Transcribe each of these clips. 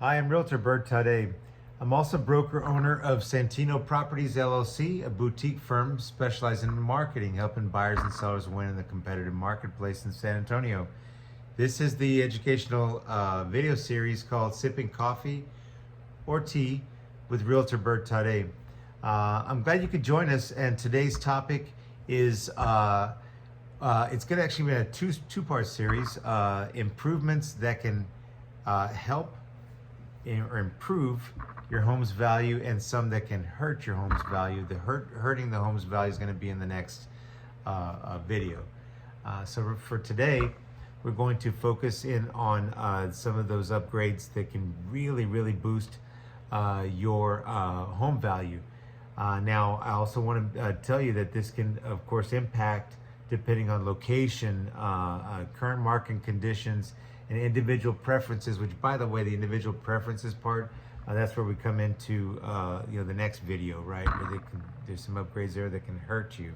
Hi, I'm Realtor Bert Tade. I'm also broker owner of Santino Properties LLC, a boutique firm specializing in marketing, helping buyers and sellers win in the competitive marketplace in San Antonio. This is the educational video series called Sipping Coffee or Tea with Realtor Bert Tade. I'm glad you could join us, and today's topic is it's going to actually be a two-part series, improvements that can help or improve your home's value, and some that can hurt your home's value. The hurting the home's value is going to be in the next video. So for today, we're going to focus in on some of those upgrades that can really boost your home value. Now, I also want to tell you that this can, of course, impact depending on location, current market conditions, and individual preferences. Which, by the way, the individual preferences part, that's where we come into the next video, right? Where there's some upgrades there that can hurt you.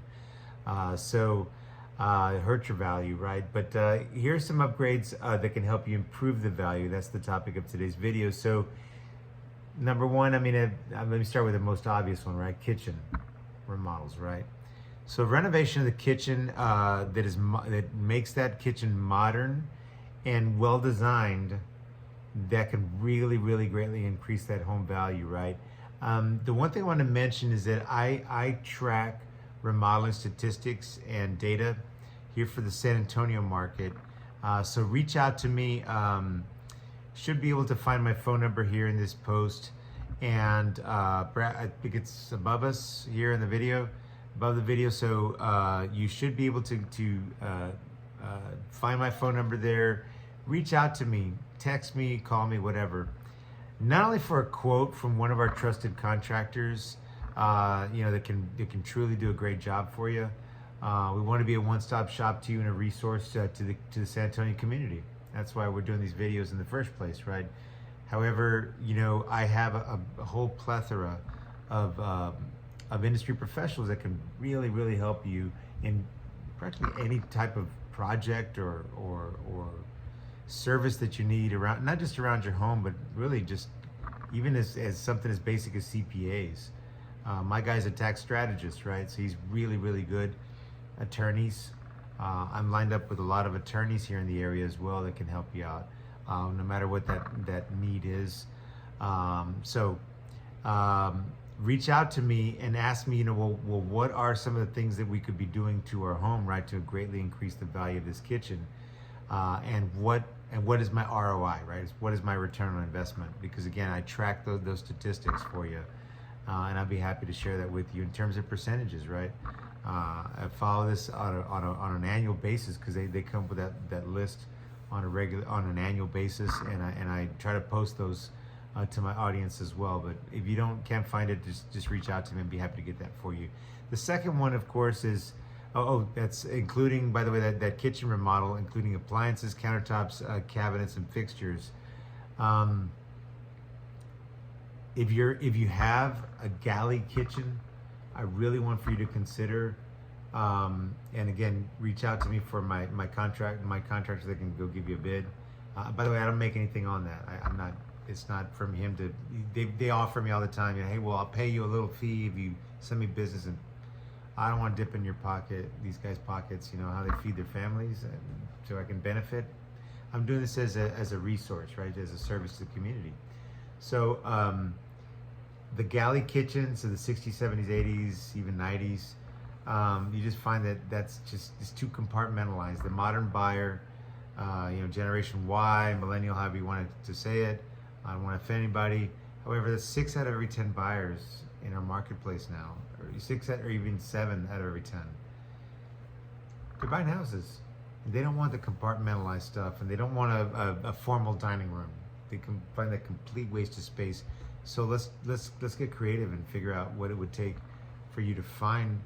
Hurt your value, right? But here's some upgrades that can help you improve the value. That's the topic of today's video. So, number one, let me start with the most obvious one, right? Kitchen remodels, right? So renovation of the kitchen that makes that kitchen modern and well designed, that can really greatly increase that home value, right? The one thing I want to mention is that I track remodeling statistics and data here for the San Antonio market. So reach out to me. Should be able to find my phone number here in this post, and I think it's above us here in the video, above the video. So you should be able to find my phone number there. Reach out to me, text me, call me, whatever. Not only for a quote from one of our trusted contractors, that can truly do a great job for you. We want to be a one-stop shop to you and a resource to the San Antonio community. That's why we're doing these videos in the first place, right? However, I have a whole plethora of industry professionals that can really help you in practically any type of project or service that you need around, not just around your home, but really just even as something as basic as CPAs. My guy's a tax strategist, right? So he's really good. Attorneys. I'm lined up with a lot of attorneys here in the area as well that can help you out, no matter what that need is. Reach out to me and ask me, what are some of the things that we could be doing to our home, right, to greatly increase the value of this kitchen, and what is my ROI, right? What is my return on investment? Because again, I track those statistics for you, and I'd be happy to share that with you in terms of percentages, right? I follow this on an annual basis, because they come with that list on an annual basis, and I try to post those to my audience as well. But if you can't find it, just reach out to me. I'd be happy to get that for you. The second one, of course, is that's including, by the way, that kitchen remodel, including appliances, countertops, cabinets, and fixtures. If you have a galley kitchen, I really want for you to consider, and again, reach out to me for my contractor that can go give you a bid. By the way, I don't make anything on that. I'm not. It's not from him to. They offer me all the time. Hey, well, I'll pay you a little fee if you send me business, and I don't want to dip in your pocket, these guys' pockets. How they feed their families, and so I can benefit. I'm doing this as a resource, right? As a service to the community. So. The galley kitchens of the 60s, 70s, 80s, even 90s, you just find that's too compartmentalized. The modern buyer, Generation Y, millennial, however you wanted to say it, I don't want to offend anybody. However, that's 6 out of every 10 buyers in our marketplace now, or even 7 out of every 10. They're buying houses. They don't want the compartmentalized stuff, and they don't want a formal dining room. They can find that complete waste of space. So let's get creative and figure out what it would take for you to find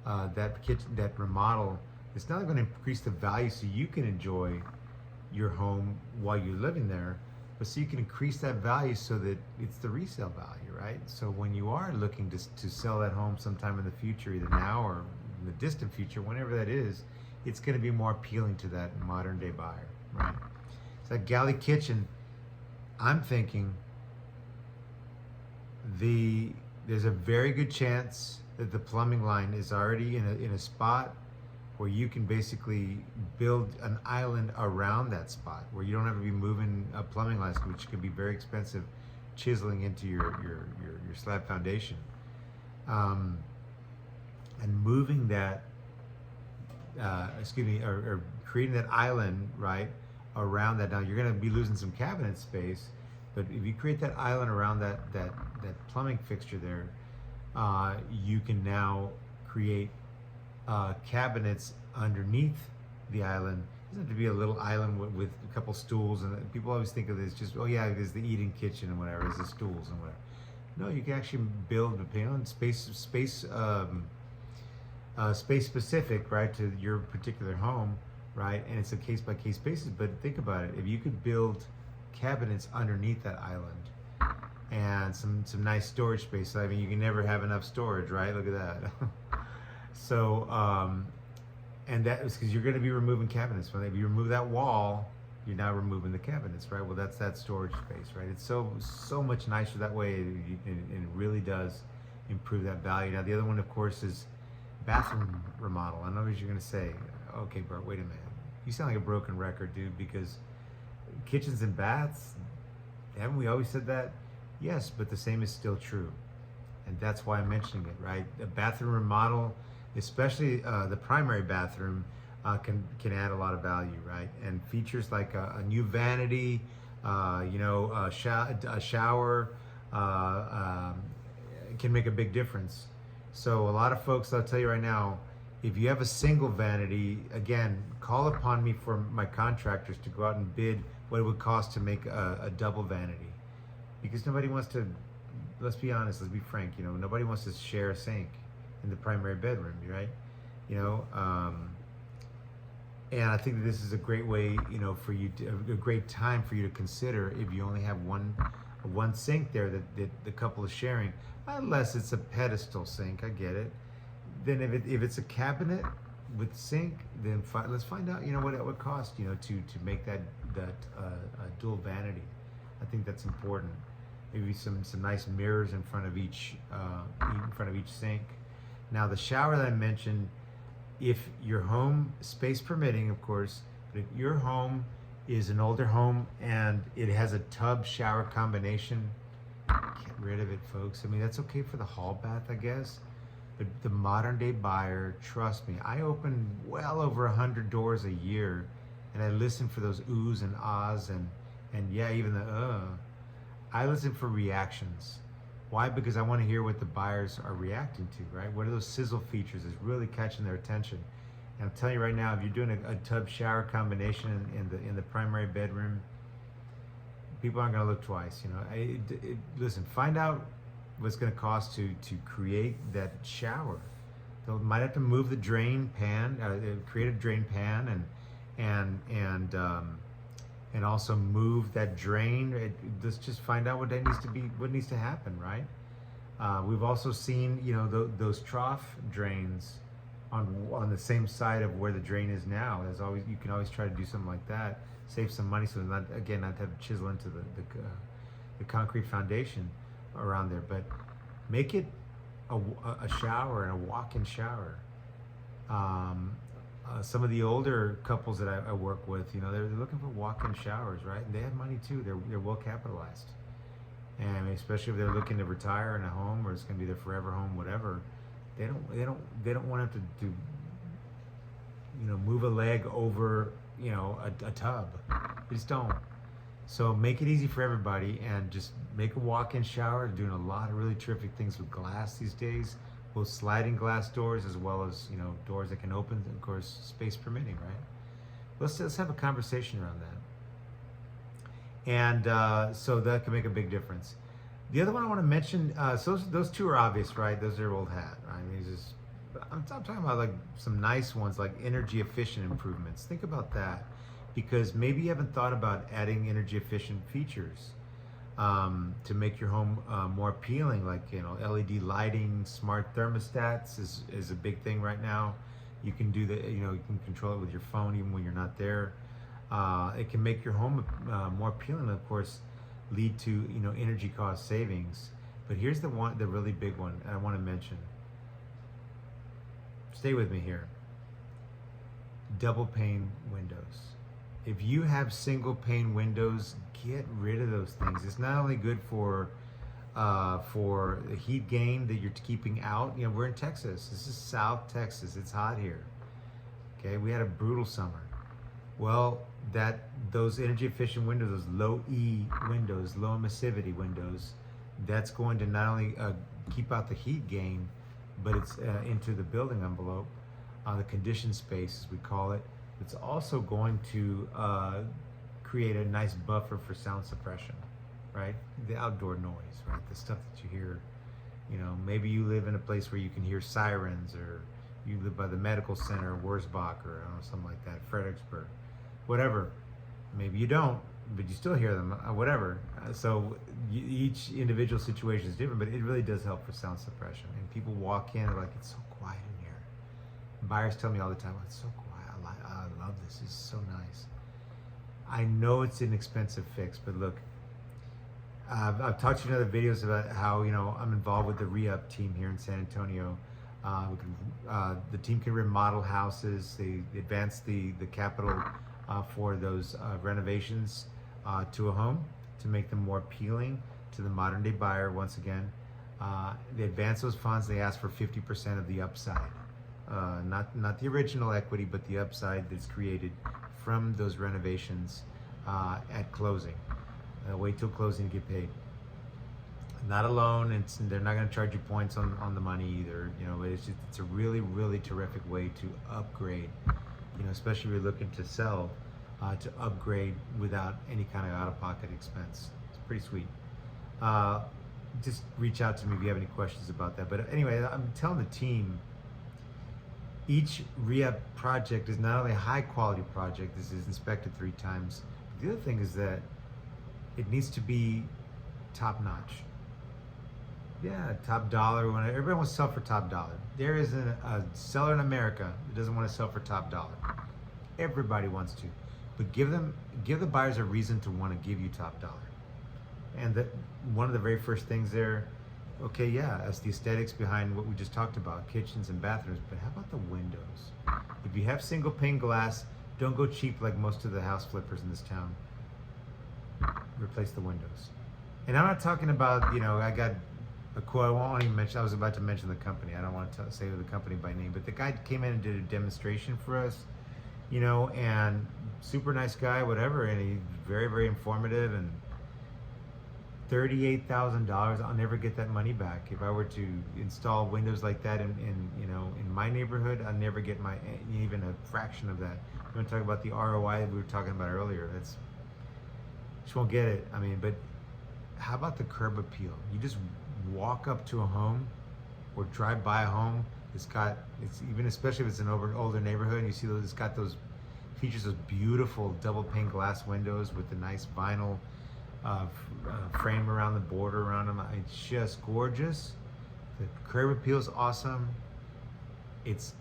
that kitchen, that remodel. It's not going to increase the value so you can enjoy your home while you're living there, but so you can increase that value so that it's the resale value, right? So when you are looking to sell that home sometime in the future, either now or in the distant future, whenever that is, it's going to be more appealing to that modern day buyer, right? So that galley kitchen, I'm thinking there's a very good chance that the plumbing line is already in a spot where you can basically build an island around that spot where you don't have to be moving plumbing lines, which could be very expensive, chiseling into your slab foundation, um, and moving that, or creating that island right around that. Now you're going to be losing some cabinet space, but if you create that island around that plumbing fixture there, you can now create cabinets underneath the island. It doesn't have to be a little island with a couple stools, and people always think of this just, oh yeah, there's the eating kitchen and whatever, there's the stools and whatever. No, you can actually build, depending on space specific, right, to your particular home, right, and it's a case by case basis. But think about it: if you could build cabinets underneath that island and some nice storage space. I mean, you can never have enough storage, right? Look at that. So, and that is because you're going to be removing cabinets. When you remove that wall, you're now removing the cabinets, right? Well, that's that storage space, right? It's so much nicer that way, and it really does improve that value. Now, the other one, of course, is bathroom remodel. I know what you're going to say. Okay, Bert, wait a minute. You sound like a broken record, dude, because kitchens and baths, haven't we always said that? Yes, but the same is still true. And that's why I'm mentioning it, right? The bathroom remodel, especially the primary bathroom, can add a lot of value, right? And features like a new vanity, a shower, can make a big difference. So a lot of folks, I'll tell you right now, if you have a single vanity, again, call upon me for my contractors to go out and bid what it would cost to make a double vanity. Because nobody wants to, let's be honest, let's be frank, nobody wants to share a sink in the primary bedroom, right? And I think that this is a great way, for you to, a great time for you to consider if you only have one sink there that the couple is sharing, unless it's a pedestal sink, I get it. Then if it's a cabinet with sink, then let's find out, what it would cost, to make that dual vanity. I think that's important. Maybe some nice mirrors in front of each sink. Now the shower that I mentioned, if your home, space permitting, of course, but if your home is an older home and it has a tub shower combination, get rid of it, folks. I mean, that's okay for the hall bath, I guess. But the modern day buyer, trust me, I open well over 100 doors a year, and I listen for those oohs and ahs and yeah, even the I listen for reactions. Why? Because I want to hear what the buyers are reacting to, right? What are those sizzle features that's really catching their attention? And I'm telling you right now, if you're doing a tub shower combination in the primary bedroom, people aren't going to look twice. Listen, find out what's going to cost to create that shower. They might have to move the drain pan, create a drain pan, and also move that drain. Let's just find out what needs to happen, right? We've also seen, those trough drains on the same side of where the drain is now. You can always try to do something like that, save some money, so not have to chisel into the concrete foundation around there, but make it a shower and a walk-in shower. Some of the older couples that I work with, they're looking for walk-in showers, right? And they have money too. They're well capitalized, and especially if they're looking to retire in a home or it's going to be their forever home, whatever. They don't want to have to do, move a leg over, a tub. They just don't. So make it easy for everybody and just make a walk-in shower. They're doing a lot of really terrific things with glass these days. Both sliding glass doors as well as doors that can open, of course, space permitting, right? Let's have a conversation around that, and so that can make a big difference. The other one I want to mention, so those two are obvious, right? Those are old hat, right? I mean, I'm talking about like some nice ones, like energy efficient improvements. Think about that, because maybe you haven't thought about adding energy efficient features to make your home more appealing, like LED lighting, smart thermostats is a big thing right now. You can do you can control it with your phone even when you're not there. It can make your home more appealing. Of course, lead to, you know, energy cost savings. But here's the one, the really big one I want to mention. Stay with me here. Double pane windows. If you have single pane windows, get rid of those things. It's not only good for the heat gain that you're keeping out. You know, we're in Texas. This is South Texas. It's hot here. Okay, we had a brutal summer. Well, those energy efficient windows, those low E windows, low emissivity windows, that's going to not only keep out the heat gain, but it's into the building envelope, the conditioned space as we call it. It's also going to create a nice buffer for sound suppression, right? The outdoor noise, right? The stuff that you hear, you know, maybe you live in a place where you can hear sirens, or you live by the medical center, Wurzbach, or I don't know, something like that, Fredericksburg, whatever. Maybe you don't, but you still hear them, whatever. So each individual situation is different, but it really does help for sound suppression. And people walk in, they're like, it's so quiet in here. Buyers tell me all the time, oh, it's so quiet. I love this. This is so nice. I know it's an expensive fix, but look, I've talked to you in other videos about how, you know, I'm involved with the re-up team here in San Antonio. The team can remodel houses. They advance the capital for those renovations to a home to make them more appealing to the modern day buyer. Once again, they advance those funds. They ask for 50% of the upside, not the original equity, but the upside that's created from those renovations at closing. Wait till closing to get paid. Not alone. They're not going to charge you points on the money either. You know, it's a really, really terrific way to upgrade. You know, especially if you're looking to sell, to upgrade without any kind of out-of-pocket expense. It's pretty sweet. Just reach out to me if you have any questions about that. But anyway, I'm telling the team, each re-up project is not only a high-quality project. This is inspected 3 times. But the other thing is that it needs to be top-notch. Yeah, top dollar. Everyone wants to sell for top dollar. There isn't a seller in America that doesn't want to sell for top dollar. Everybody wants to, but give the buyers a reason to want to give you top dollar. And one of the very first things there, okay, yeah, that's the aesthetics behind what we just talked about, kitchens and bathrooms. But how about the windows? If you have single pane glass, don't go cheap like most of the house flippers in this town. Replace the windows. And I'm not talking about, you know, I got a quote, I won't even mention, I was about to mention the company. I don't want to say the company by name, but the guy came in and did a demonstration for us, you know, and super nice guy, whatever, and he's very, very informative. And $38,000, I'll never get that money back. If I were to install windows like that in you know, in my neighborhood, I'll never get even a fraction of that. You want to talk about the ROI that we were talking about earlier? Just won't get it. I mean, but how about the curb appeal? You just walk up to a home or drive by a home. It's even, especially if it's an older neighborhood, and you see it's got those features, those beautiful double pane glass windows with the nice vinyl frame around the border around them. It's just gorgeous. The curb appeal is awesome. It's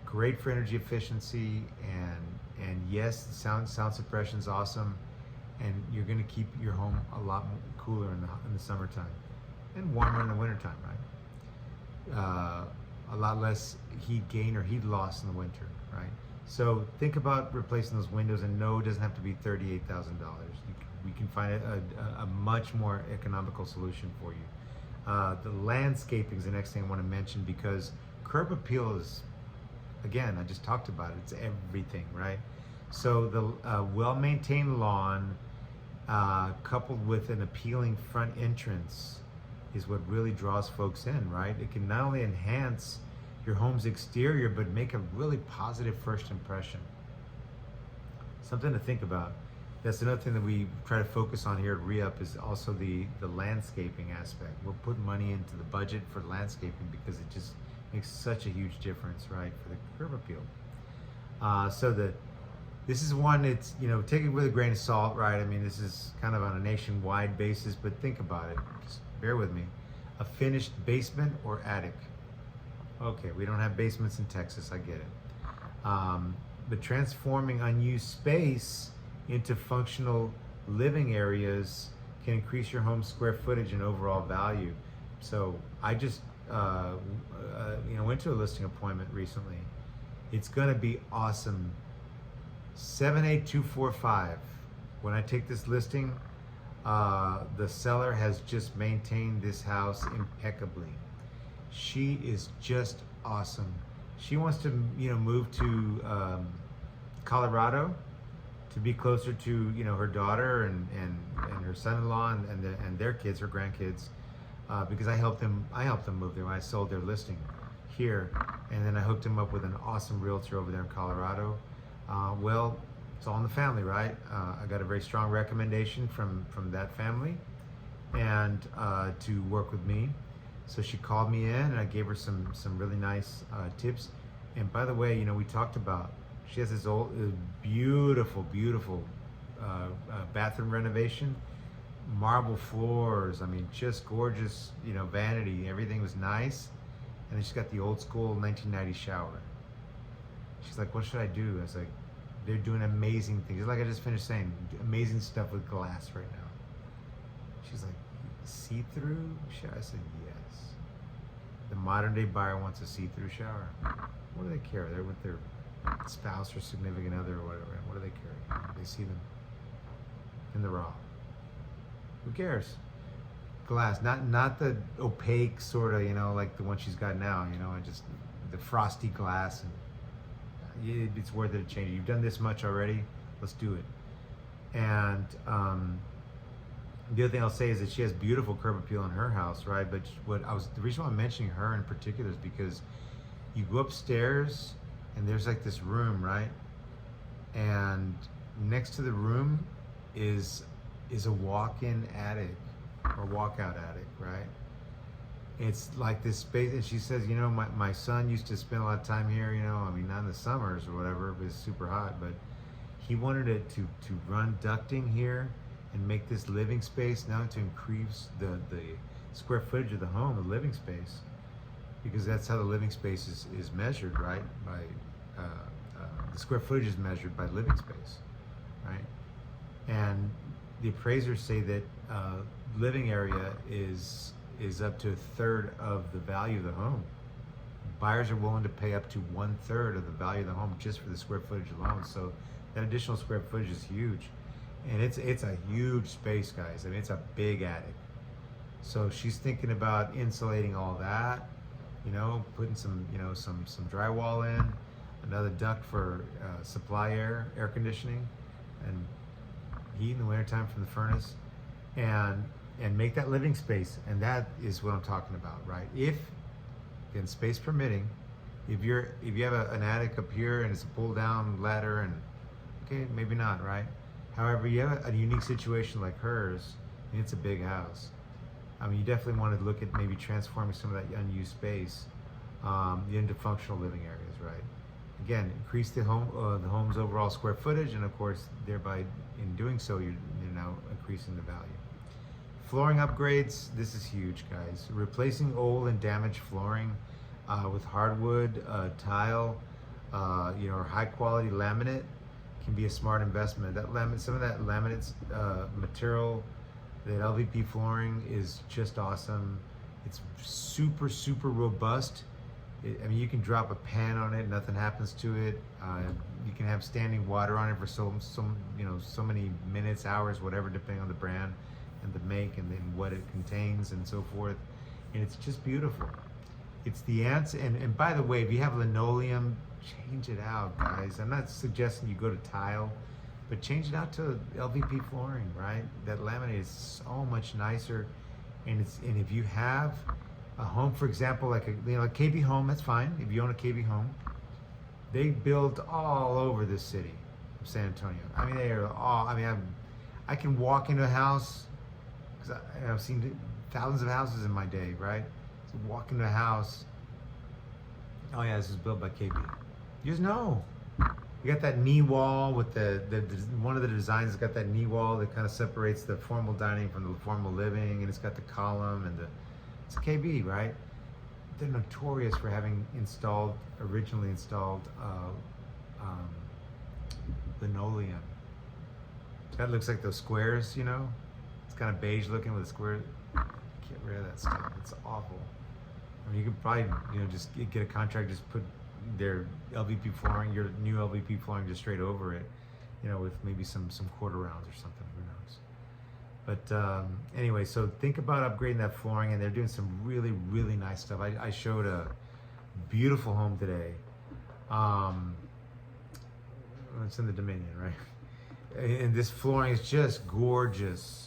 great for energy efficiency, and yes, the sound suppression is awesome. And you're going to keep your home a lot cooler in the summertime, and warmer in the wintertime, right? A lot less heat gain or heat loss in the winter, right? So think about replacing those windows, and no, it doesn't have to be $38,000. We can find a much more economical solution for you. The landscaping is the next thing I want to mention, because curb appeal is, again, I just talked about it. It's everything, right? So the well-maintained lawn, coupled with an appealing front entrance, is what really draws folks in, right? It can not only enhance your home's exterior, but make a really positive first impression. Something to think about. That's another thing that we try to focus on here at Re-Up, is also the landscaping aspect. We'll put money into the budget for landscaping because it just makes such a huge difference, right, for the curb appeal. This is one that's, you know, take it with a grain of salt, right? I mean, this is kind of on a nationwide basis, but think about it. Just bear with me. A finished basement or attic. Okay, we don't have basements in Texas, I get it. But transforming unused space into functional living areas can increase your home square footage and overall value. So I just went to a listing appointment recently. It's gonna be awesome. 78245. When I take this listing, the seller has just maintained this house impeccably. She is just awesome. She wants to, move to Colorado to be closer to, her daughter and her son-in-law and their kids, her grandkids, because I helped them move there when I sold their listing here, and then I hooked them up with an awesome realtor over there in Colorado. Well, it's all in the family, right? I got a very strong recommendation from that family, and to work with me. So she called me in, and I gave her some really nice tips. And by the way, we talked about, she has this old, beautiful bathroom renovation, marble floors. I mean, just gorgeous. Vanity. Everything was nice. And then she's got the old school 1990 shower. She's like, "What should I do?" I was like, "They're doing amazing things." Just like I just finished saying, amazing stuff with glass right now. She's like, "See-through shower?" I said, "Yes." The modern day buyer wants a see-through shower. What do they care? They're with their spouse or significant other or whatever. What do they care? They see them in the raw. Who cares? Glass, not the opaque sort of, like the one she's got now, and just the frosty glass. And it's worth it to change. You've done this much already. Let's do it. And the other thing I'll say is that she has beautiful curb appeal in her house, right? But the reason why I'm mentioning her in particular is because you go upstairs and there's like this room, right? And next to the room is a walk-in attic or walkout attic, right? It's like this space, and she says, my son used to spend a lot of time here, I mean, not in the summers or whatever, but it's super hot, but he wanted it to run ducting here and make this living space now to increase the square footage of the home, the living space, because that's how the living space is measured, right? By the square footage is measured by living space, right? And the appraisers say that living area is up to a third of the value of the home. Buyers are willing to pay up to 1/3 of the value of the home just for the square footage alone. So that additional square footage is huge, and it's a huge space, guys. I mean, it's a big attic. So she's thinking about insulating all that, putting some drywall in, another duct for supply air conditioning, and heat in the wintertime from the furnace, and make that living space. And that is what I'm talking about, right? If, again, space permitting, if you have an attic up here and it's a pull down ladder, and okay, maybe not, right? However, you have a unique situation like hers, and it's a big house. I mean, you definitely want to look at maybe transforming some of that unused space into functional living areas, right? Again, increase the home's overall square footage, and of course, thereby in doing so, you're now increasing the value. Flooring upgrades, this is huge, guys. Replacing old and damaged flooring with hardwood, tile, or high quality laminate can be a smart investment. Some of that laminate material, that LVP flooring is just awesome. It's super, super robust. I mean, you can drop a pan on it, nothing happens to it. You can have standing water on it for so many minutes, hours, whatever, depending on the brand and the make and then what it contains and so forth. And it's just beautiful. It's the answer. And by the way, if you have linoleum, change it out, guys. I'm not suggesting you go to tile, but change it out to LVP flooring, right? That laminate is so much nicer. And if you have a home, for example, like a KB home, that's fine. If you own a KB home, they build all over this city of San Antonio. I mean, they are all. I mean, I can walk into a house because I've seen thousands of houses in my day, right? So walk into a house. Oh yeah, this is built by KB. You just know. You got that knee wall with the one of the designs has got that knee wall that kind of separates the formal dining from the formal living, and it's got the column and it's a KB, right? They're notorious for having originally installed linoleum. That looks like those squares, It's kind of beige looking with a square. Get rid of that stuff. It's awful. I mean, you could probably, just get a contract, just put their LVP flooring, your new LVP flooring, just straight over it, with maybe some quarter rounds or something. Who knows? But anyway, so think about upgrading that flooring, and they're doing some really, really nice stuff. I showed a beautiful home today. It's in the Dominion, right? And this flooring is just gorgeous.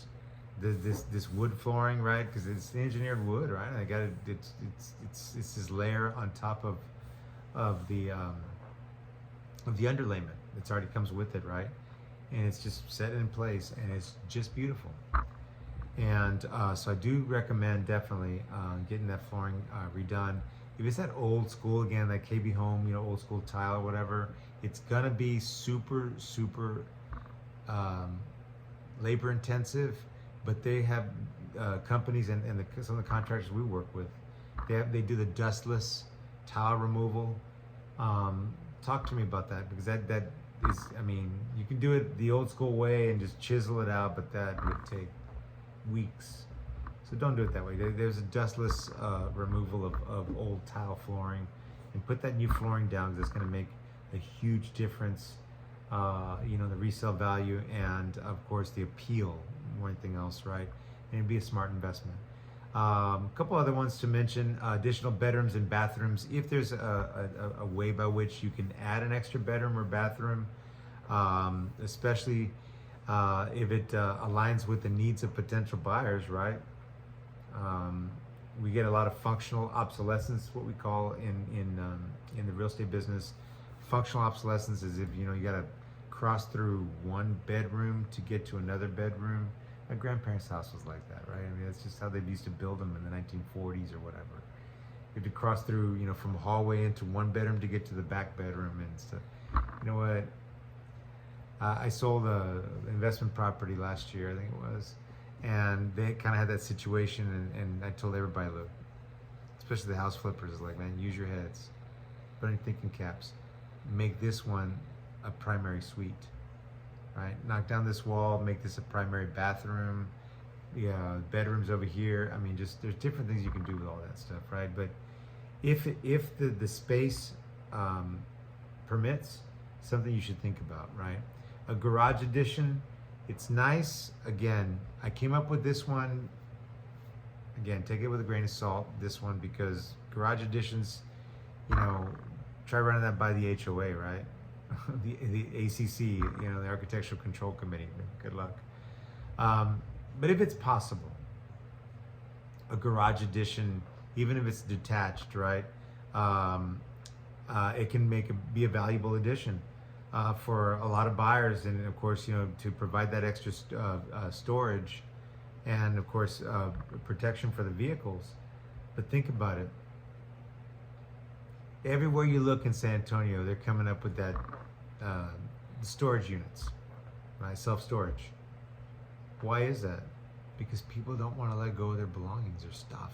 This wood flooring, right? Because it's engineered wood, right? And I got it. It's this layer on top of the underlayment. It's already comes with it, right? And it's just set in place, and it's just beautiful. And so I do recommend definitely getting that flooring redone. If it's that old school again, that KB Home, old school tile or whatever, it's gonna be super labor intensive. But they have companies and some of the contractors we work with, they do the dustless tile removal. Talk to me about that, because that is, you can do it the old school way and just chisel it out, but that would take weeks. So don't do it that way. There's a dustless removal of old tile flooring, and put that new flooring down, because it's going to make a huge difference. The resale value, and of course the appeal, more than anything else, right? And it'd be a smart investment. A couple other ones to mention: additional bedrooms and bathrooms. If there's a way by which you can add an extra bedroom or bathroom, especially if it aligns with the needs of potential buyers, right? We get a lot of functional obsolescence, what we call in the real estate business. Functional obsolescence is if you got to cross through one bedroom to get to another bedroom. My grandparents' house was like that, right? That's just how they used to build them in the 1940s or whatever. You had to cross through, from a hallway into one bedroom to get to the back bedroom and stuff. You know what? I sold a investment property last year, I think it was, and they kind of had that situation, and I told everybody, look, especially the house flippers, like, man, use your heads, put any thinking caps, make this one a primary suite, right? Knock down this wall, make this a primary bathroom, bedrooms over here. There's different things you can do with all that stuff, right? But if the space permits, something you should think about, right? A garage addition, it's nice. Again, I came up with this one. Again, take it with a grain of salt, this one, because garage additions, try running that by the HOA, right? the ACC, the Architectural Control Committee. Good luck. But if it's possible, a garage addition, even if it's detached, right? It can be a valuable addition for a lot of buyers, and of course, to provide that extra storage, and of course, protection for the vehicles. But think about it. Everywhere you look in San Antonio, they're coming up with that storage units, right? Self-storage. Why is that? Because people don't want to let go of their belongings, their stuff,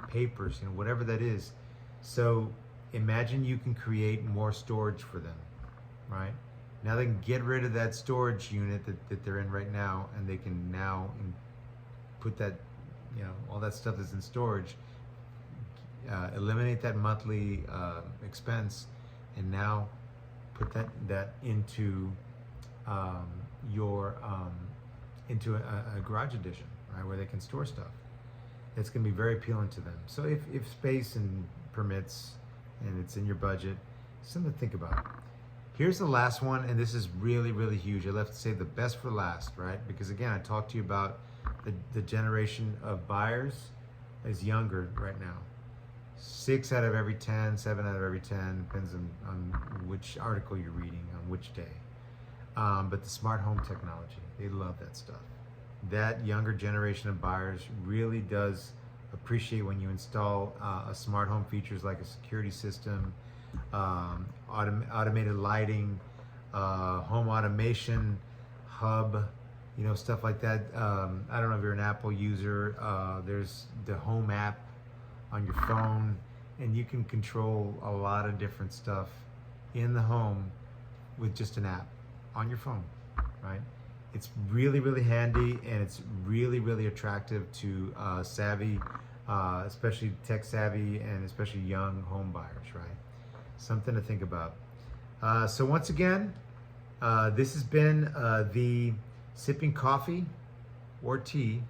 papers, whatever that is. So imagine you can create more storage for them, right? Now they can get rid of that storage unit that they're in right now, and they can now put that, all that stuff that's in storage, eliminate that monthly expense, and now put that into into a garage addition, right, where they can store stuff. It's going to be very appealing to them. So if space and permits, and it's in your budget, something to think about. Here's the last one, and this is really, really huge. I left to say the best for last, right? Because again, I talked to you about the generation of buyers is younger right now. 6 out of every 10, 7 out of every 10, depends on which article you're reading, on which day. But the smart home technology, they love that stuff. That younger generation of buyers really does appreciate when you install a smart home features like a security system, automated lighting, home automation hub, stuff like that. I don't know if you're an Apple user. There's the Home app on your phone, and you can control a lot of different stuff in the home with just an app on your phone, right? It's really, really handy, and it's really, really attractive to savvy, especially tech savvy, and especially young home buyers, right? Something to think about. So once again, this has been the Sipping Coffee or Tea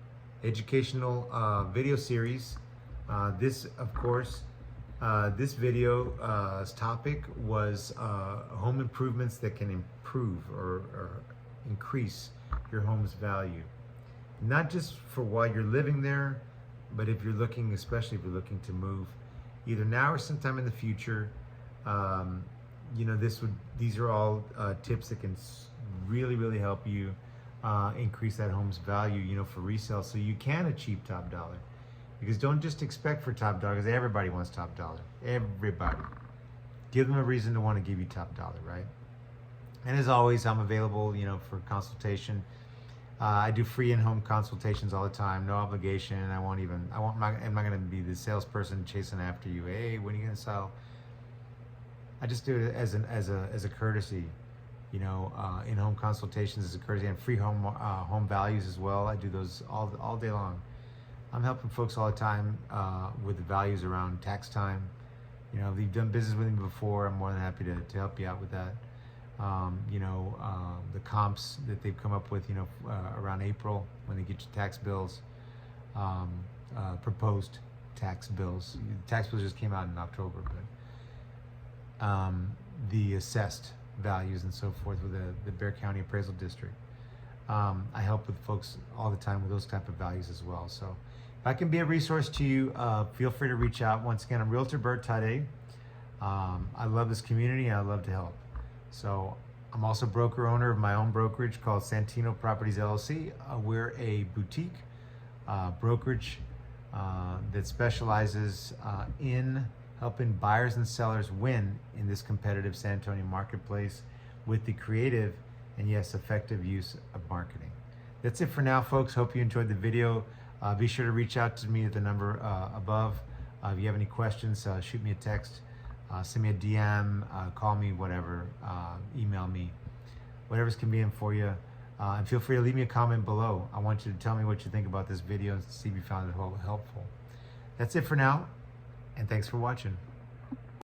educational video series. This, of course, this video's topic was home improvements that can improve or increase your home's value. Not just for while you're living there, but if you're looking, especially if you're looking to move, either now or sometime in the future. You know, these are all tips that can really, really help you increase that home's value, you know, for resale, so you can achieve top dollar. Because don't just expect for top dollar, because everybody wants top dollar. Everybody. Give them a reason to want to give you top dollar, right? And as always, I'm available, you know, for consultation. I do free in-home consultations all the time, no obligation. I'm not going to be the salesperson chasing after you. Hey, when are you going to sell? I just do it as a courtesy, you know, in-home consultations as a courtesy, and free home values as well. I do those all day long. I'm helping folks all the time with the values around tax time. You know, if you've done business with me before, I'm more than happy to help you out with that. You know, the comps that they've come up with, you know, around April when they get your tax bills, proposed tax bills. The tax bills just came out in October, but the assessed values and so forth with the Bexar County Appraisal District. I help with folks all the time with those type of values as well. So if I can be a resource to you, feel free to reach out. Once again, I'm Realtor Bert Tade. I love this community and I love to help. So I'm also broker owner of my own brokerage called Santino Properties LLC. We're a boutique brokerage that specializes in helping buyers and sellers win in this competitive San Antonio marketplace with the creative and yes, effective use of marketing. That's it for now, folks. Hope you enjoyed the video. Be sure to reach out to me at the number above. If you have any questions, shoot me a text. Send me a DM, call me, whatever, email me, whatever's convenient for you. And feel free to leave me a comment below. I want you to tell me what you think about this video and see if you found it helpful. That's it for now, and thanks for watching.